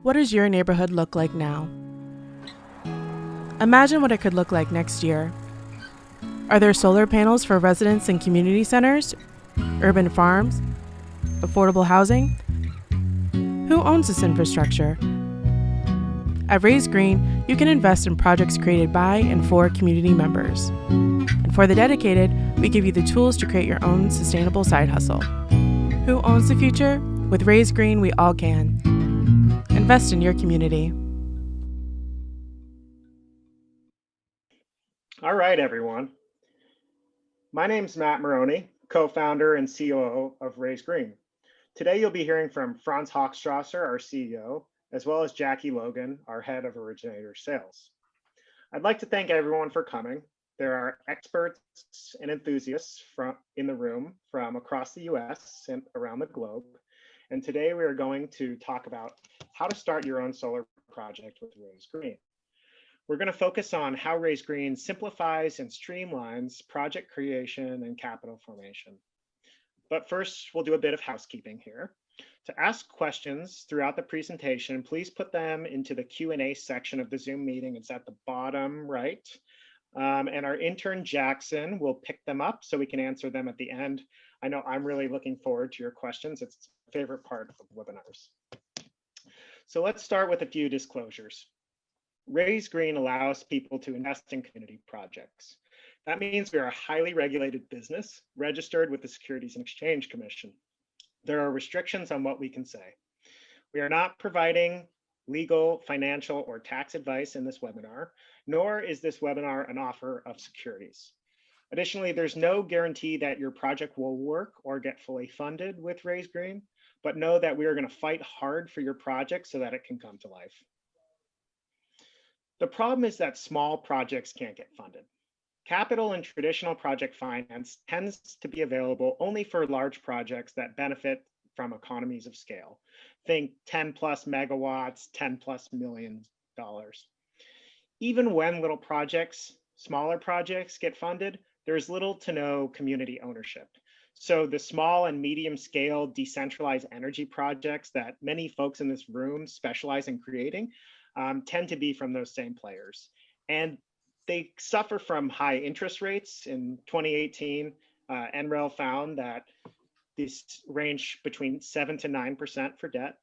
What does your neighborhood look like now? Imagine what it could look like next year. Are there solar panels for residents and community centers, urban farms, affordable housing? Who owns this infrastructure? At Raise Green, you can invest in projects created by and for community members. And for the dedicated, we give you the tools to create your own sustainable side hustle. Who owns the future? With Raise Green, we all can. Invest in your community. All right, everyone. My name's Matt Maroney, co-founder and COO of Raise Green. Today, you'll be hearing from Franz Hochstrasser, our CEO, as well as Jackie Logan, our head of Originator Sales. I'd like to thank everyone for coming. There are experts and enthusiasts in the room from across the US and around the globe. And today we are going to talk about how to start your own solar project with Raise Green. We're going to focus on how Raise Green simplifies and streamlines project creation and capital formation. But first, we'll do a bit of housekeeping here. To ask questions throughout the presentation, please put them into the Q&A section of the Zoom meeting. It's at the bottom right. And our intern Jackson will pick them up so we can answer them at the end. I know I'm really looking forward to your questions. It's my favorite part of webinars. So let's start with a few disclosures. Raise Green allows people to invest in community projects. That means we are a highly regulated business registered with the Securities and Exchange Commission. There are restrictions on what we can say. We are not providing legal, financial, or tax advice in this webinar, nor is this webinar an offer of securities. Additionally, there's no guarantee that your project will work or get fully funded with Raise Green, but know that we are going to fight hard for your project so that it can come to life. The problem is that small projects can't get funded. Capital in traditional project finance tends to be available only for large projects that benefit from economies of scale. Think 10 plus megawatts, 10 plus $million. Even when little projects, smaller projects get funded, there's little to no community ownership. So the small and medium scale decentralized energy projects that many folks in this room specialize in creating tend to be from those same players. And they suffer from high interest rates. In 2018, NREL found that these range between 7 to 9% for debt.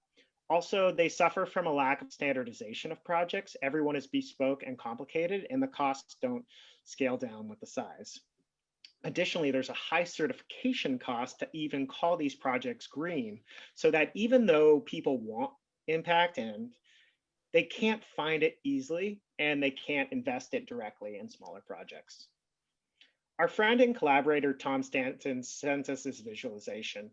Also, they suffer from a lack of standardization of projects. Everyone is bespoke and complicated, and the costs don't scale down with the size. Additionally, there's a high certification cost to even call these projects green, so that even though people want impact and they can't find it easily, and they can't invest it directly in smaller projects. Our friend and collaborator, Tom Stanton, sent us this visualization.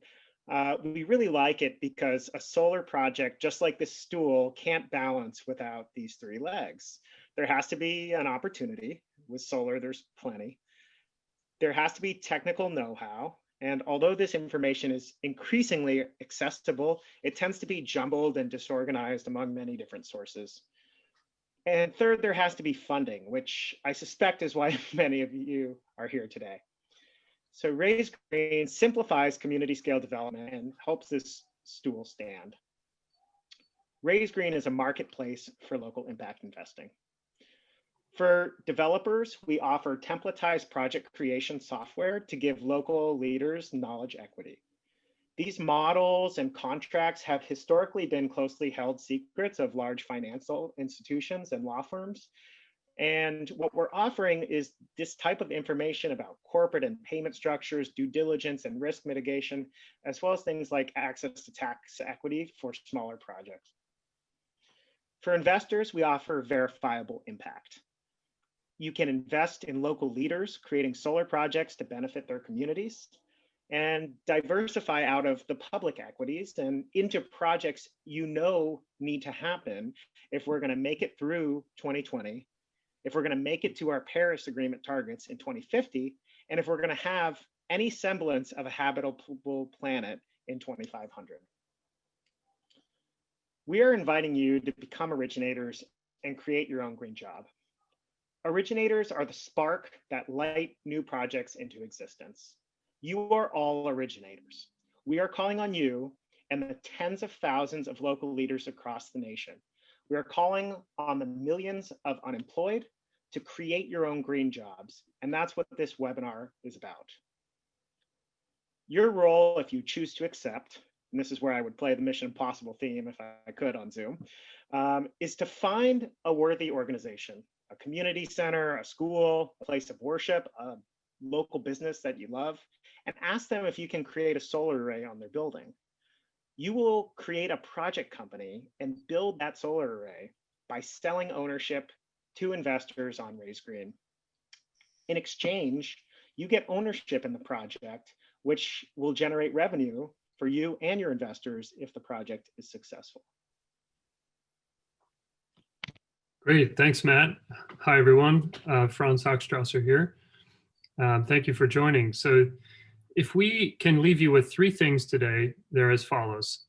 We really like it because a solar project, just like this stool, can't balance without these three legs. There has to be an opportunity. With solar, there's plenty. There has to be technical know-how. And although this information is increasingly accessible, it tends to be jumbled and disorganized among many different sources. And third, there has to be funding, which I suspect is why many of you are here today. So Raise Green simplifies community scale development and helps this stool stand. Raise Green is a marketplace for local impact investing. For developers, we offer templatized project creation software to give local leaders knowledge equity. These models and contracts have historically been closely held secrets of large financial institutions and law firms. And what we're offering is this type of information about corporate and payment structures, due diligence and risk mitigation, as well as things like access to tax equity for smaller projects. For investors, we offer verifiable impact. You can invest in local leaders creating solar projects to benefit their communities, and diversify out of the public equities and into projects you know need to happen if we're going to make it through 2020, if we're going to make it to our Paris Agreement targets in 2050, and if we're going to have any semblance of a habitable planet in 2500. We are inviting you to become originators and create your own green job. Originators are the spark that light new projects into existence. You are all originators. We are calling on you, and the tens of thousands of local leaders across the nation. We are calling on the millions of unemployed to create your own green jobs, and that's what this webinar is about. Your role, if you choose to accept, and this is where I would play the Mission Impossible theme if I could on Zoom, is to find a worthy organization, a community center, a school, a place of worship, a local business that you love, and ask them if you can create a solar array on their building. You will create a project company and build that solar array by selling ownership to investors on Raise Green. In exchange, you get ownership in the project, which will generate revenue for you and your investors if the project is successful. Great, thanks, Matt. Hi, everyone. Franz Hochstrasser here. Thank you for joining. So if we can leave you with 3 things today, they're as follows.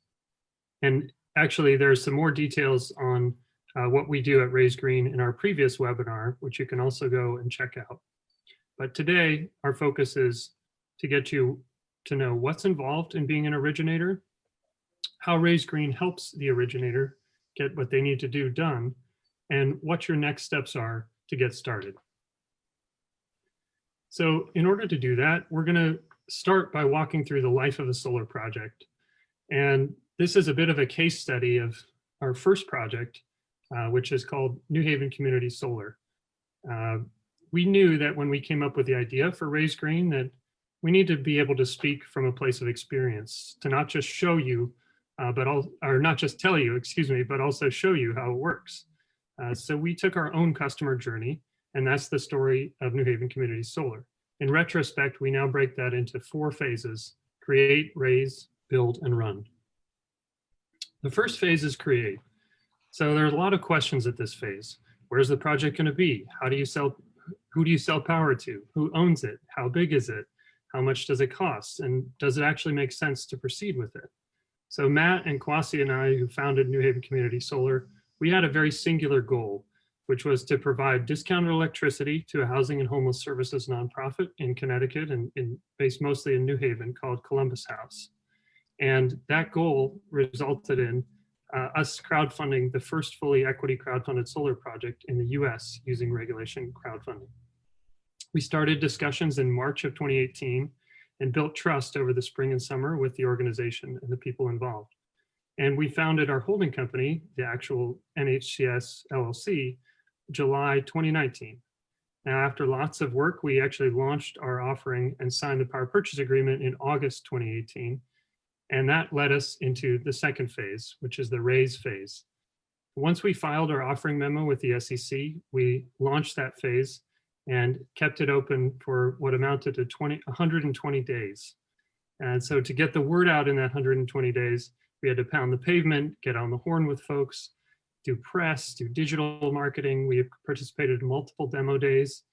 And actually, there's some more details on what we do at Raise Green in our previous webinar, which you can also go and check out. But today, our focus is to get you to know what's involved in being an originator, how Raise Green helps the originator get what they need to do done, and what your next steps are to get started. So in order to do that, we're going to start by walking through the life of a solar project. And this is a bit of a case study of our first project, which is called New Haven Community Solar. We knew that when we came up with the idea for Raise Green that we need to be able to speak from a place of experience, to not just show you, or not just tell you, excuse me, but also show you how it works. So we took our own customer journey, and that's the story of New Haven Community Solar. In retrospect, we now break that into 4 phases: create, raise, build, and run. The first phase is create. So there's a lot of questions at this phase. Where's the project going to be? How do you sell? Who do you sell power to? Who owns it? How big is it? How much does it cost? And does it actually make sense to proceed with it? So Matt and Kwasi and I, who founded New Haven Community Solar, we had a very singular goal, which was to provide discounted electricity to a housing and homeless services nonprofit in Connecticut and based mostly in New Haven called Columbus House. And that goal resulted in us crowdfunding the first fully equity crowdfunded solar project in the US using regulation crowdfunding. We started discussions in March of 2018 and built trust over the spring and summer with the organization and the people involved. And we founded our holding company, the actual NHCS LLC, July 2019. Now, after lots of work, we actually launched our offering and signed the power purchase agreement in August 2018. And that led us into the second phase, which is the raise phase. Once we filed our offering memo with the SEC, we launched that phase and kept it open for what amounted to 120 days. And so to get the word out in that 120 days, we had to pound the pavement, get on the horn with folks, do press, do digital marketing. We participated in multiple demo days.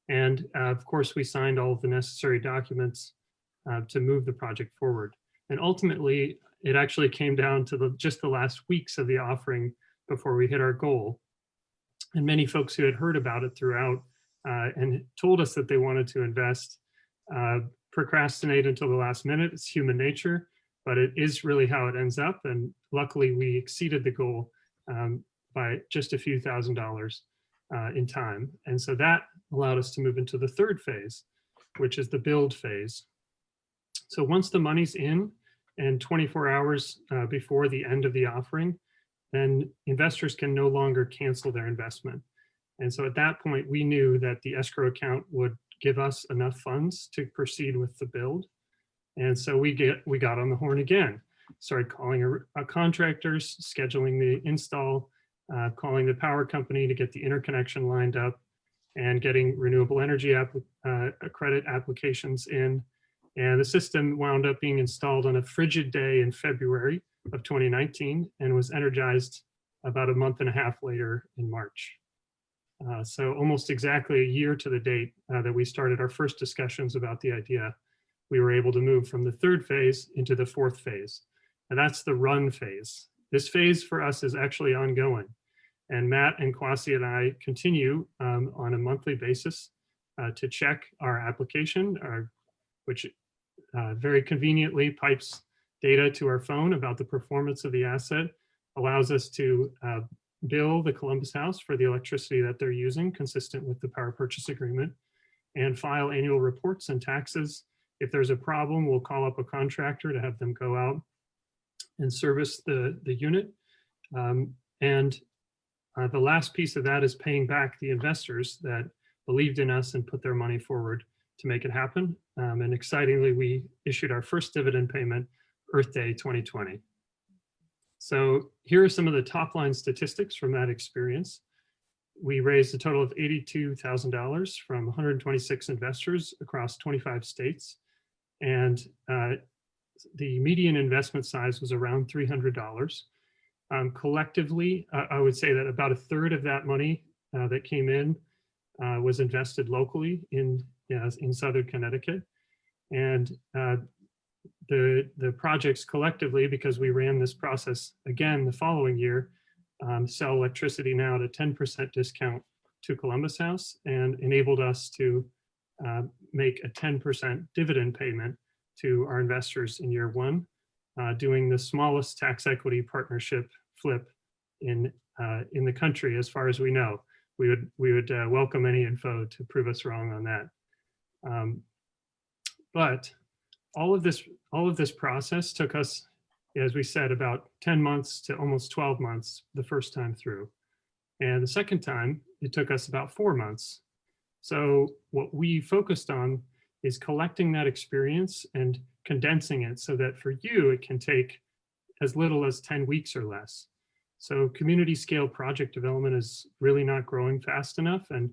And of course, we signed all of the necessary documents to move the project forward. And ultimately, it actually came down to just the last weeks of the offering before we hit our goal. And many folks who had heard about it throughout and told us that they wanted to invest procrastinate until the last minute. It's human nature, but it is really how it ends up. And luckily, we exceeded the goal by just a few $1,000s in time. And so that allowed us to move into the third phase, which is the build phase. So once the money's in and 24 hours before the end of the offering, then investors can no longer cancel their investment. And so at that point, we knew that the escrow account would give us enough funds to proceed with the build. And so we got on the horn again, started calling contractors, scheduling the install, calling the power company to get the interconnection lined up, and getting renewable energy credit applications in. And the system wound up being installed on a frigid day in February of 2019 and was energized about a month and a half later in March. So almost exactly a year to the date that we started our first discussions about the idea, we were able to move from the third phase into the fourth phase. And that's the run phase. This phase for us is actually ongoing. And Matt and Kwasi and I continue on a monthly basis to check our application, which very conveniently pipes data to our phone about the performance of the asset, allows us to bill the Columbus House for the electricity that they're using, consistent with the power purchase agreement, and file annual reports and taxes. If there's a problem, we'll call up a contractor to have them go out and service the unit. The last piece of that is paying back the investors that believed in us and put their money forward to make it happen. And excitingly, we issued our first dividend payment Earth Day 2020. So here are some of the top line statistics from that experience. We raised a total of $82,000 from 126 investors across 25 states. And the median investment size was around $300. Collectively, I would say that about a third of that money that came in was invested locally in Southern Connecticut. And the projects collectively, because we ran this process again the following year, sell electricity now at a 10% discount to Columbus House, and enabled us to make a 10% dividend payment to our investors in year one, doing the smallest tax equity partnership flip in the country, as far as we know. We would welcome any info to prove us wrong on that. But all of this process took us, as we said, about 10 months to almost 12 months the first time through. And the second time, it took us about 4 months. So what we focused on is collecting that experience and condensing it so that for you, it can take as little as 10 weeks or less. So community scale project development is really not growing fast enough. And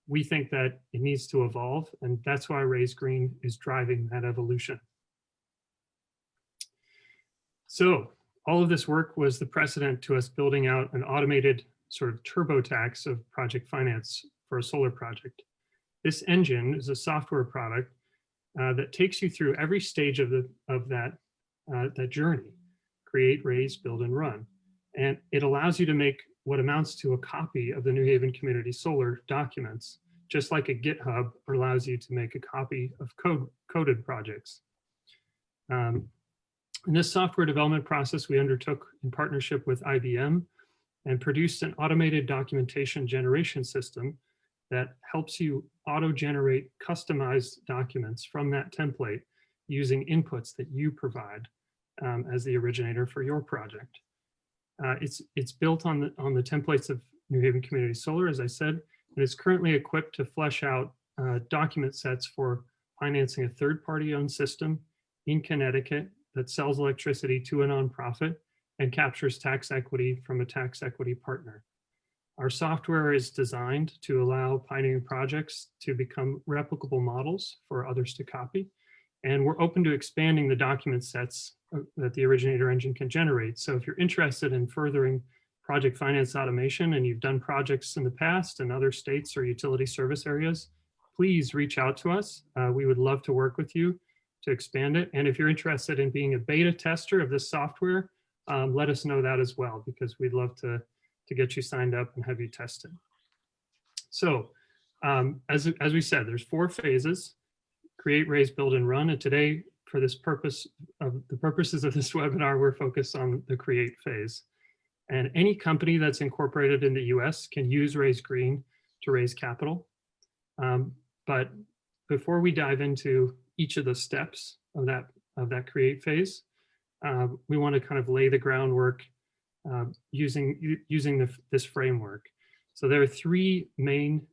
we think that it needs to evolve. And that's why Raise Green is driving that evolution. So all of this work was the precedent to us building out an automated sort of TurboTax of project finance for a solar project. This engine is a software product that takes you through every stage of that journey: create, raise, build, and run. And it allows you to make what amounts to a copy of the New Haven Community Solar documents, just like a GitHub allows you to make a copy of coded projects. In this software development process, we undertook in partnership with IBM and produced an automated documentation generation system that helps you auto-generate customized documents from that template using inputs that you provide as the originator for your project. It's built on the templates of New Haven Community Solar, as I said, and it's currently equipped to flesh out document sets for financing a third-party owned system in Connecticut that sells electricity to a nonprofit and captures tax equity from a tax equity partner. Our software is designed to allow pioneering projects to become replicable models for others to copy. And we're open to expanding the document sets that the Originator engine can generate. So if you're interested in furthering project finance automation and you've done projects in the past in other states or utility service areas, please reach out to us. We would love to work with you to expand it. And if you're interested in being a beta tester of this software, let us know that as well, because we'd love to get you signed up and have you test it. So as we said, there's 4 phases: create, raise, build, and run. And today, for this purpose of the purposes of this webinar, we're focused on the create phase. And any company that's incorporated in the US can use Raise Green to raise capital. But before we dive into each of the steps of that create phase, we want to kind of lay the groundwork using this framework. So there are 3 main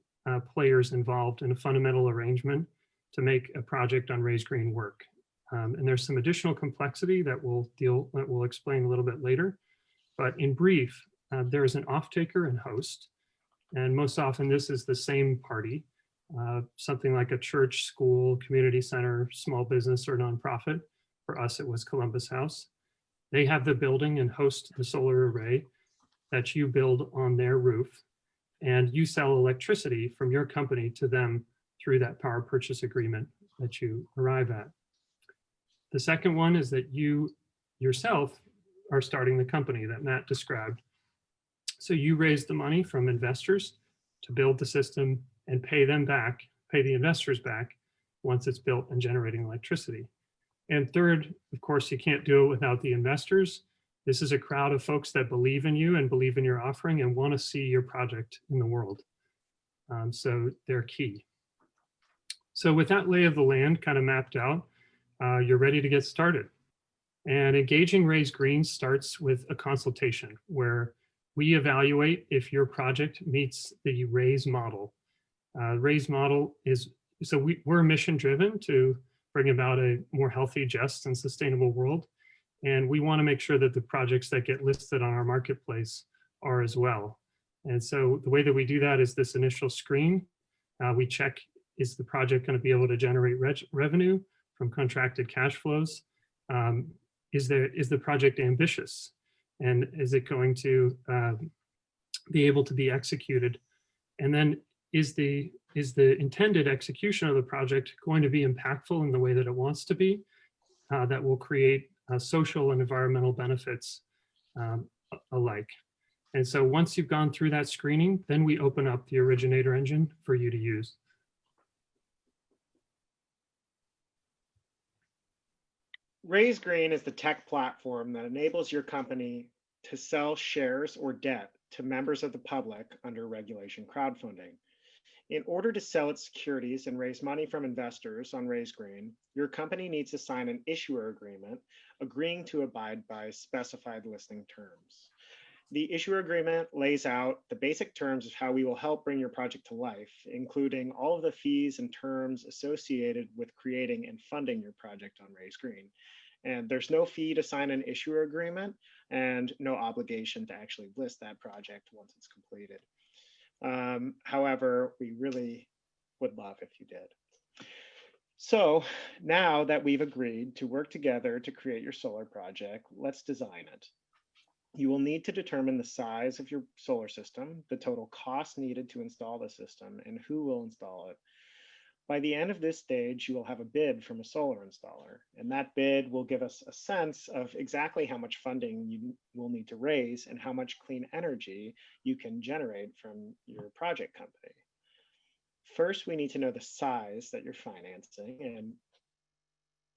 players involved in a fundamental arrangement to make a project on Raise Green work. And there's some additional complexity that we'll explain a little bit later. But in brief, there is an off-taker and host. And most often this is the same party, something like a church, school, community center, small business, or nonprofit. For us, it was Columbus House. They have the building and host the solar array that you build on their roof, and you sell electricity from your company to them through that power purchase agreement that you arrive at. The second one is that you yourself are starting the company that Matt described. So you raise the money from investors to build the system and pay the investors back once it's built and generating electricity. And third, of course, you can't do it without the investors. This is a crowd of folks that believe in you and believe in your offering and want to see your project in the world. So they're key. So with that lay of the land kind of mapped out, you're ready to get started. And engaging Raise Green starts with a consultation where we evaluate if your project meets the Raise model. Raise model is, so we're mission driven to bring about a more healthy, just, and sustainable world. And we want to make sure that the projects that get listed on our marketplace are as well. And so the way that we do that is this initial screen. We check, is the project going to be able to generate revenue from contracted cash flows? Is the project ambitious? And is it going to be able to be executed? And then is the intended execution of the project going to be impactful in the way that it wants to be, that will create social and environmental benefits alike? And so once you've gone through that screening, then we open up the Originator engine for you to use. Raise Green is the tech platform that enables your company to sell shares or debt to members of the public under regulation crowdfunding. In order to sell its securities and raise money from investors on Raise Green, your company needs to sign an issuer agreement agreeing to abide by specified listing terms. The issuer agreement lays out the basic terms of how we will help bring your project to life, including all of the fees and terms associated with creating and funding your project on Raise Green. And there's no fee to sign an issuer agreement and no obligation to actually list that project once it's completed. However, we really would love if you did. So now that we've agreed to work together to create your solar project, let's design it. You will need to determine the size of your solar system, the total cost needed to install the system, and who will install it. By the end of this stage, you will have a bid from a solar installer, and that bid will give us a sense of exactly how much funding you will need to raise and how much clean energy you can generate from your project company. First, we need to know the size that you're financing,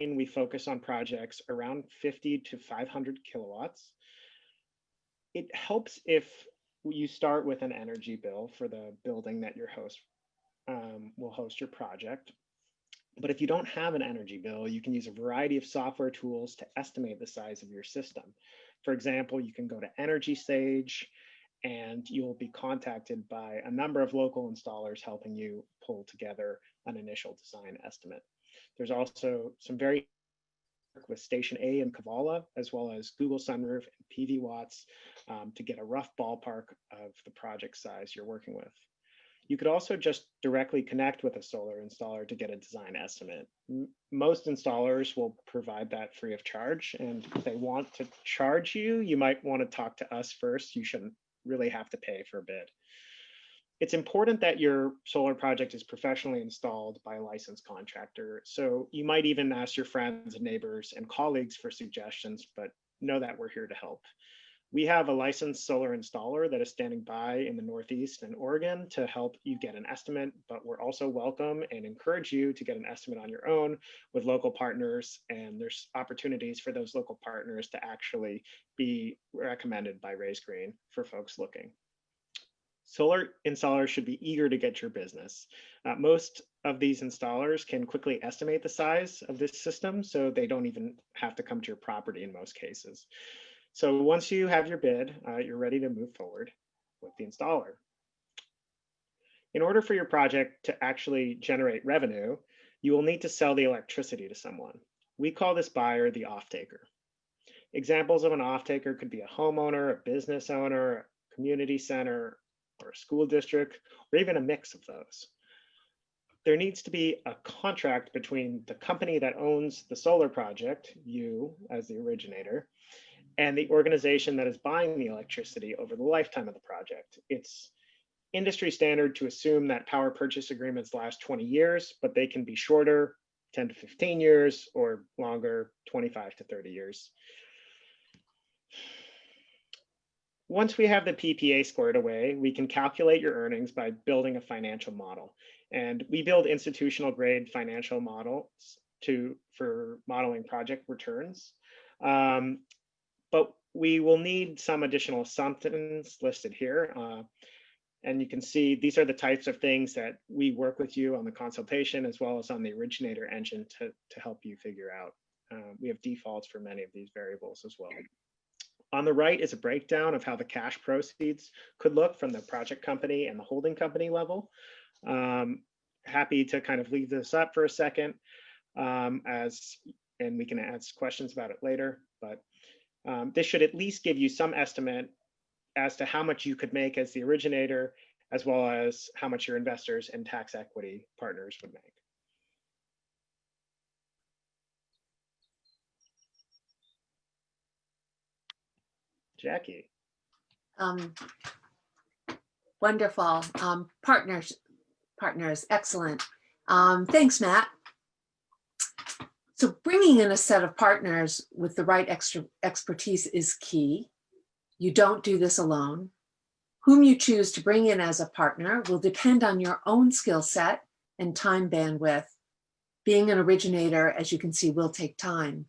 and we focus on projects around 50 to 500 kilowatts. It helps if you start with an energy bill for the building that your host will host your project. But if you don't have an energy bill, you can use a variety of software tools to estimate the size of your system. For example, you can go to Energy Sage and you'll be contacted by a number of local installers helping you pull together an initial design estimate. There's also some very with Station A and Kavala, as well as Google Sunroof and PV Watts to get a rough ballpark of the project size you're working with. You could also just directly connect with a solar installer to get a design estimate. Most installers will provide that free of charge, and if they want to charge you, you might want to talk to us first. You shouldn't really have to pay for a bid. It's important that your solar project is professionally installed by a licensed contractor. So you might even ask your friends and neighbors and colleagues for suggestions, but know that we're here to help. We have a licensed solar installer that is standing by in the Northeast and Oregon to help you get an estimate, but we're also welcome and encourage you to get an estimate on your own with local partners. And there's opportunities for those local partners to actually be recommended by Raise Green for folks looking. Solar installers should be eager to get your business. Most of these installers can quickly estimate the size of this system, so they don't even have to come to your property in most cases. So once you have your bid, you're ready to move forward with the installer. In order for your project to actually generate revenue, you will need to sell the electricity to someone. We call this buyer the off-taker. Examples of an off-taker could be a homeowner, a business owner, a community center, or a school district, or even a mix of those. There needs to be a contract between the company that owns the solar project, you as the originator, and the organization that is buying the electricity over the lifetime of the project. It's industry standard to assume that power purchase agreements last 20 years, but they can be shorter, 10 to 15 years, or longer, 25 to 30 years. Once we have the PPA squared away, we can calculate your earnings by building a financial model. And we build institutional grade financial models for modeling project returns. But we will need some additional assumptions listed here. And you can see these are the types of things that we work with you on the consultation as well as on the Originator engine to help you figure out. We have defaults for many of these variables as well. On the right is a breakdown of how the cash proceeds could look from the project company and the holding company level. Happy to kind of leave this up for a second and we can ask questions about it later, but this should at least give you some estimate as to how much you could make as the originator, as well as how much your investors and tax equity partners would make. Jackie. Wonderful. Partners, excellent. Thanks, Matt. So bringing in a set of partners with the right expertise is key. You don't do this alone. Whom you choose to bring in as a partner will depend on your own skill set and time bandwidth. Being an originator, as you can see, will take time.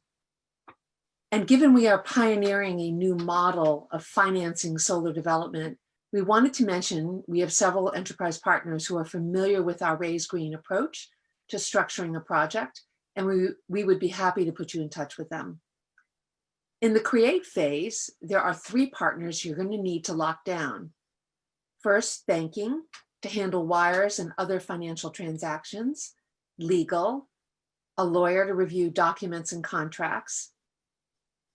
And given we are pioneering a new model of financing solar development, we wanted to mention we have several enterprise partners who are familiar with our Raise Green approach to structuring a project, and we would be happy to put you in touch with them. In the create phase, there are 3 partners you're going to need to lock down. First, banking to handle wires and other financial transactions, legal, a lawyer to review documents and contracts,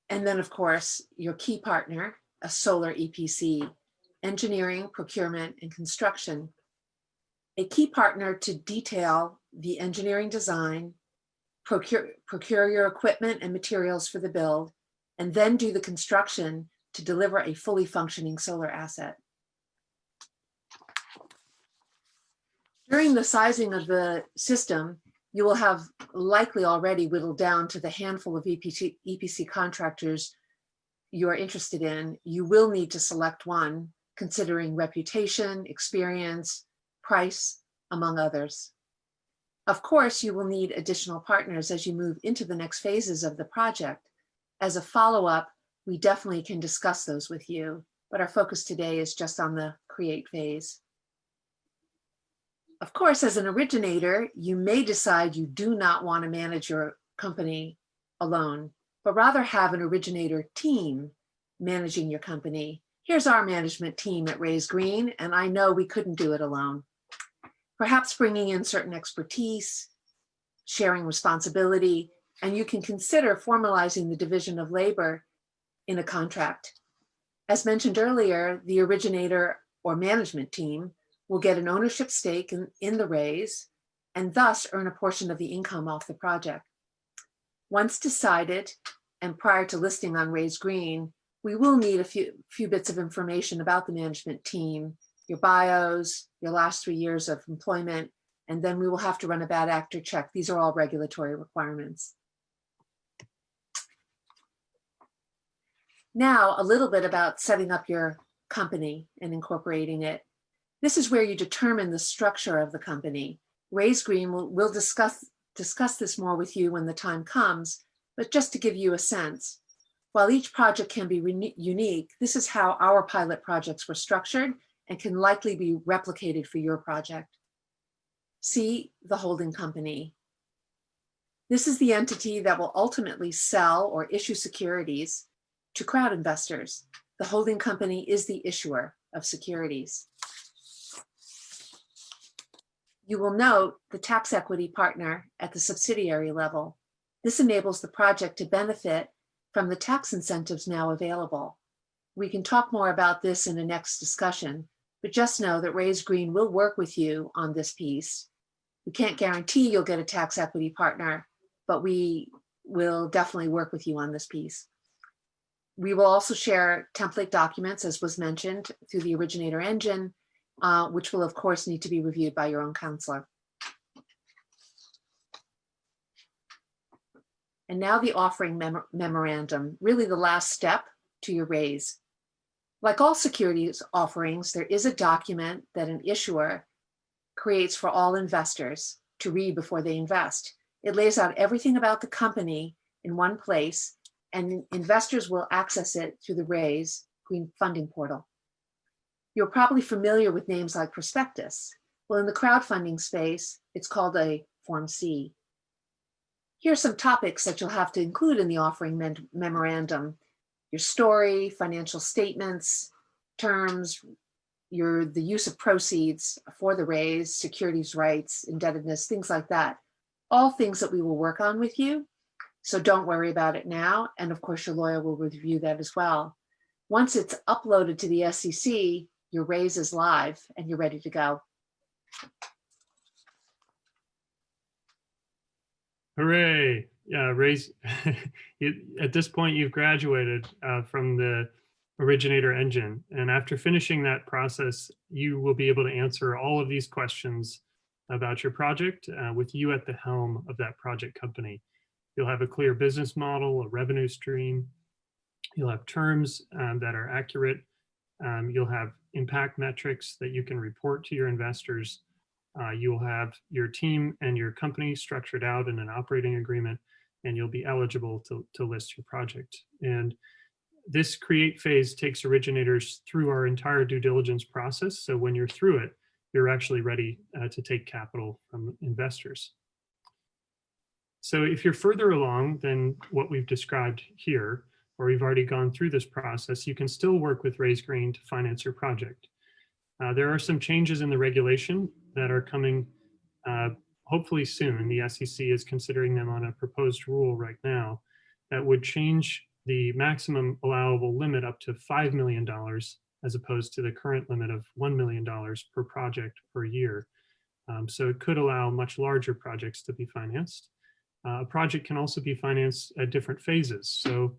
and then, of course, your key partner, a solar EPC, engineering, procurement, and construction. A key partner to detail the engineering design, procure your equipment and materials for the build, and then do the construction to deliver a fully functioning solar asset. During the sizing of the system, you will have likely already whittled down to the handful of EPC contractors you are interested in. You will need to select one, considering reputation, experience, price, among others. Of course, you will need additional partners as you move into the next phases of the project. As a follow-up, we definitely can discuss those with you, but our focus today is just on the create phase. Of course, as an originator, you may decide you do not want to manage your company alone, but rather have an originator team managing your company. Here's our management team at Raise Green, and I know we couldn't do it alone. Perhaps bringing in certain expertise, sharing responsibility, and you can consider formalizing the division of labor in a contract. As mentioned earlier, the originator or management team will get an ownership stake in the raise and thus earn a portion of the income off the project. Once decided, and prior to listing on Raise Green, we will need a few bits of information about the management team, your bios, your last 3 years of employment, and then we will have to run a bad actor check. These are all regulatory requirements. Now, a little bit about setting up your company and incorporating it. This is where you determine the structure of the company. Raise Green will discuss this more with you when the time comes, but just to give you a sense, while each project can be unique, this is how our pilot projects were structured and can likely be replicated for your project. See the holding company. This is the entity that will ultimately sell or issue securities to crowd investors. The holding company is the issuer of securities. You will note the tax equity partner at the subsidiary level. This enables the project to benefit from the tax incentives now available. We can talk more about this in the next discussion, but just know that Raise Green will work with you on this piece. We can't guarantee you'll get a tax equity partner, but we will definitely work with you on this piece. We will also share template documents, as was mentioned, through the Originator engine, which will of course need to be reviewed by your own counselor. And now the offering memorandum, really the last step to your raise. Like all securities offerings, there is a document that an issuer creates for all investors to read before they invest. It lays out everything about the company in one place, and investors will access it through the Raise Green Funding Portal. You're probably familiar with names like prospectus. Well, in the crowdfunding space, it's called a Form C. Here's some topics that you'll have to include in the offering memorandum: your story, financial statements, terms, the use of proceeds for the raise, securities rights, indebtedness, things like that. All things that we will work on with you. So don't worry about it now. And of course, your lawyer will review that as well. Once it's uploaded to the SEC, your raise is live and you're ready to go. Hooray. Yeah, raise. At this point, you've graduated from the Originator engine. And after finishing that process, you will be able to answer all of these questions about your project with you at the helm of that project company. You'll have a clear business model, a revenue stream. You'll have terms that are accurate. You'll have impact metrics that you can report to your investors. You'll have your team and your company structured out in an operating agreement, and you'll be eligible to list your project. And this create phase takes originators through our entire due diligence process. So when you're through it, you're actually ready to take capital from investors. So if you're further along than what we've described here, or you've already gone through this process, you can still work with Raise Green to finance your project. There are some changes in the regulation that are coming hopefully soon. The SEC is considering them on a proposed rule right now that would change the maximum allowable limit up to $5 million as opposed to the current limit of $1 million per project per year. So it could allow much larger projects to be financed. A project can also be financed at different phases. So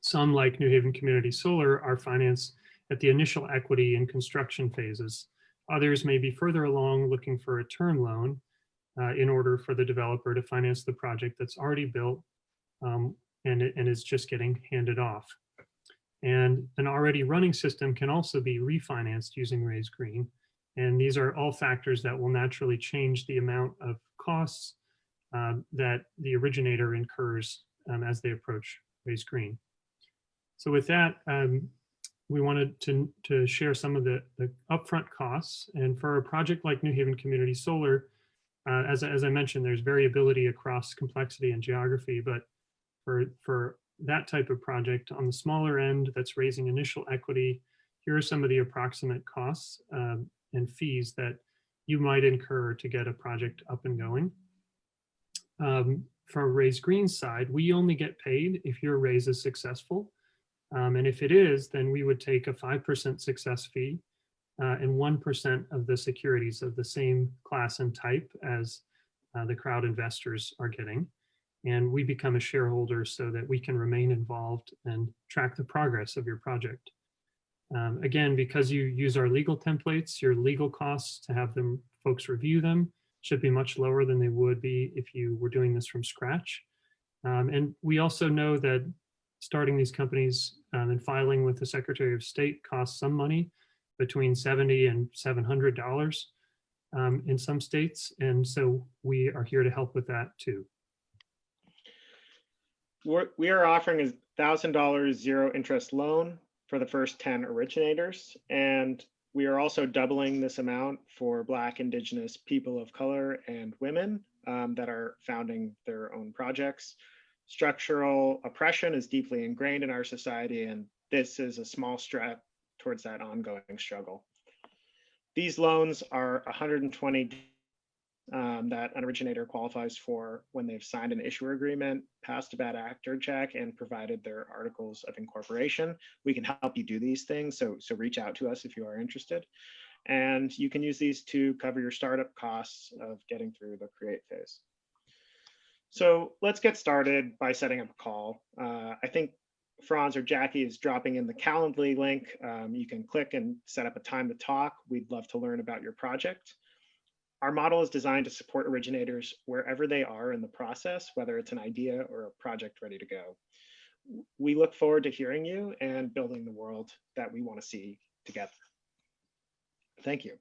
some, like New Haven Community Solar, are financed at the initial equity and construction phases. Others may be further along looking for a term loan in order for the developer to finance the project that's already built and is just getting handed off. And an already running system can also be refinanced using Raise Green. And these are all factors that will naturally change the amount of costs that the originator incurs as they approach Raise Green. So with that, we wanted to share some of the upfront costs. And for a project like New Haven Community Solar, as I mentioned, there's variability across complexity and geography, but for that type of project on the smaller end that's raising initial equity, here are some of the approximate costs and fees that you might incur to get a project up and going. For Raise Green's side, we only get paid if your raise is successful. And if it is, then we would take a 5% success fee and 1% of the securities of the same class and type as the crowd investors are getting. And we become a shareholder so that we can remain involved and track the progress of your project. Again, because you use our legal templates, your legal costs to have folks review them should be much lower than they would be if you were doing this from scratch. And we also know that starting these companies and filing with the Secretary of State costs some money, between $70 and $700 in some states. And so we are here to help with that too. We are offering a $1,000 zero interest loan for the first 10 originators. And we are also doubling this amount for Black, Indigenous, people of color, and women that are founding their own projects. Structural oppression is deeply ingrained in our society, and this is a small step towards that ongoing struggle. These loans are 120 that an originator qualifies for when they've signed an issuer agreement, passed a bad actor check, and provided their articles of incorporation. We can help you do these things, so reach out to us if you are interested. And you can use these to cover your startup costs of getting through the create phase. So let's get started by setting up a call. I think Franz or Jackie is dropping in the Calendly link. You can click and set up a time to talk. We'd love to learn about your project. Our model is designed to support originators wherever they are in the process, whether it's an idea or a project ready to go. We look forward to hearing you and building the world that we want to see together. Thank you.